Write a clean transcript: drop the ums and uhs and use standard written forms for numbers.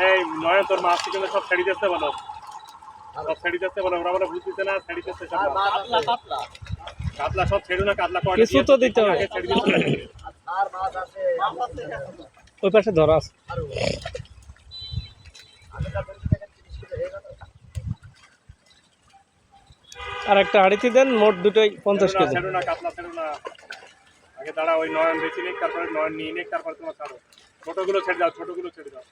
এই নয় তোর মাছ কিন্তু সব ছেড়ে দিতে বলো, সব ছেড়ে দিতে বলো, ওরা বলে বুঝতেছে না ছেড়ে দিতে। কাতলা সব ছেড়ু না, কাতলা কিছু তো দিতে হবে। ওই পাশে ধরা আছে। আর একটা হাড়িতে দেন, মোট দুটোই 50 কেজি। ছেড়ু না, কাতলা ছেড়ু না, আগে দাঁড়া, ওই নয়ন বেশি নিক, তারপরে নয়ন নিয়ে নিক, তারপরে তোমার ছাড়ো। ছোটগুলো ছেড়ে দাও, ছোটগুলো ছেড়ে দাও।